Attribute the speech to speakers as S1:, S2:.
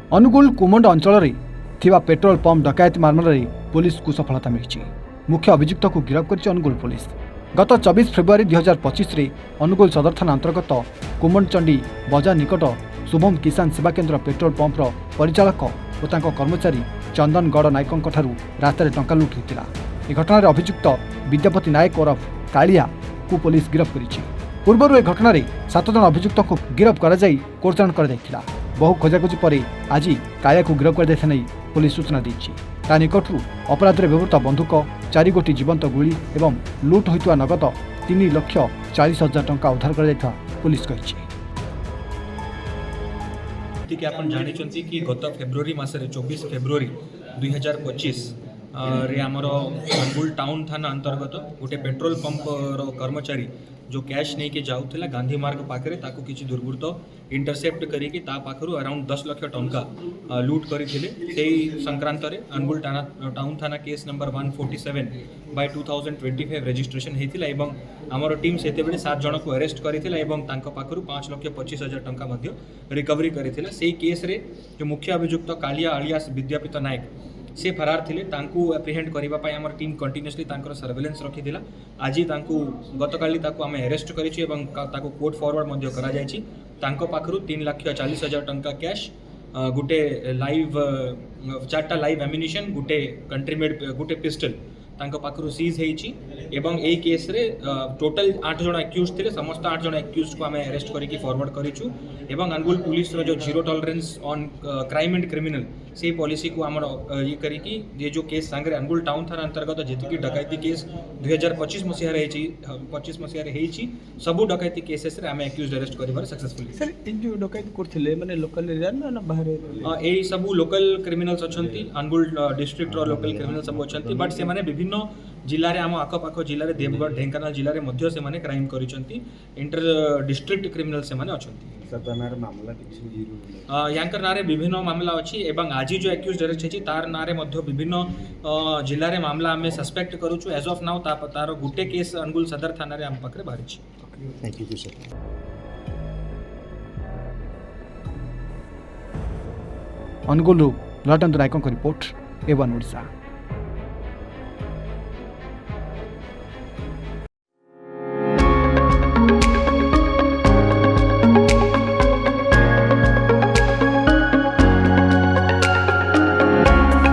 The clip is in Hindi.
S1: अनुगुल कुमंड अंचल पेट्रोल पंप डकायती मामलें पुलिस को सफलता मिली। मुख्य अभियुक्त को गिरफ्त कर अनुगुल पुलिस गत 24 फेब्रुआरी 2025 में अनुगुल सदर थाना अंतर्गत कुमंडचंडी बजार निकट शुभम किसान सेवा केन्द्र पेट्रोल पंपर परिचालक और कर्मचारी चंदन गौड़ नायकों रास्त टंका लुट होता। यह घटना अभियुक्त विद्यापति नायक ओरफ कालिया को पुलिस गिरफ्त कर पूर्व एक घटन 7 जन अभियुक्त को गिरफ्त कर कोर्टाण कर बहु खोजाखोजी पर आज कालिया को गिरफ्त कर पुलिस सूचना दी। निकट अपराध में व्यवहृत बंधुक 4 गोटी जीवंत गुली एवं लुट होता नगद 3,40,000 टंका उद्धार कर पुलिस कही।
S2: आपण जानी कि गत फेब्रुआरी मसरे 24 फेब्रुआरी 2025 रे आमर अनुगुल टाउन थाना अंतर्गत गोटे पेट्रोल पंप कर्मचारी जो कैश नहीं के जाऊला गांधी मार्ग पाखे ताकू किसी दुर्बृत्त इंटरसेप्ट करिकी ता पाखरु अराउंड 10 लाख टंका लुट करथिले। सेही संक्रांत रे अनुगुल टाउन थाना केस नंबर 147/2025 रजिस्ट्रेशन हेतिला एवं आमर टीम सेते बेले 7 जन को अरेस्ट करथिला एवं तांको पाखरु 5,25,000 टंका मध्य रिकवरी करथिला। सेही केस रे जो मुख्य अभियुक्त कालिया अलियास विद्यापति नायक से फरार थिले तांकू एप्रिहेंड करबा पय हमर टीम कंटिन्यूअसली तांकर सर्वेलेंस रखिथिला। आज तांकू गतकाली ताकू आमे अरेस्ट करिछि एवं ताकू कोर्ट फॉरवर्ड मध्य करा जायछि। तांको पाखरु 3,40,000 टंका कैश गुटे लाइव 4टा लाइव एम्युनिशन गुटे कंट्री मेड गुटे पिस्टल तांको पाखरु सीज हेछि एवं ए केस रे टोटल 8 जन एक्यूज थिले। समस्त 8 जन एक्यूज को आमे अरेस्ट करिकि फॉरवर्ड करिछु एवं अनुगुल पुलिस रो जो zero tolerance on crime and criminal से पॉलिसी को आमर ये करिकि ये जो केस सांगे अनुगुल टाउन थाना अंतर्गत जेतिकी डकैती केस 2025 मसीह रे 25 मसीह रे हेछि सबु डकैती केसेस रे आमे एक्यूज अरेस्ट करिबार सक्सेसफुली।
S3: सर इन जो डकैती करथिले माने लोकल एरिया ना बाहर
S2: ए सबु लोकल क्रिमिनल्स अछंती अनुगुल डिस्ट्रिक्ट रो लोकल क्रिमिनल सब अछंती बट से माने विभिन्न जिले में आम आखपाख जिले में देवगढ़ ढेंकानाल जिले में मध्य से माने क्राइम करिसंती। इंटर डिस्ट्रिक्ट क्रिमिनल से माने अछंती। यांकर नारे विभिन्न मामला अछि एवं आज जो एक्यूज अरेस्ट हेछि तार नारे मध्य विभिन्न जिले में मामला आमे सस्पेक्ट करूछु। एज ऑफ नाउ तार गुटे केस अनुगुल सदर थाना रे आम पाखरे बाहरिछि।
S3: Thank you sir.
S1: अनुगुल लटन नायकों रिपोर्ट A1 ओडिशा।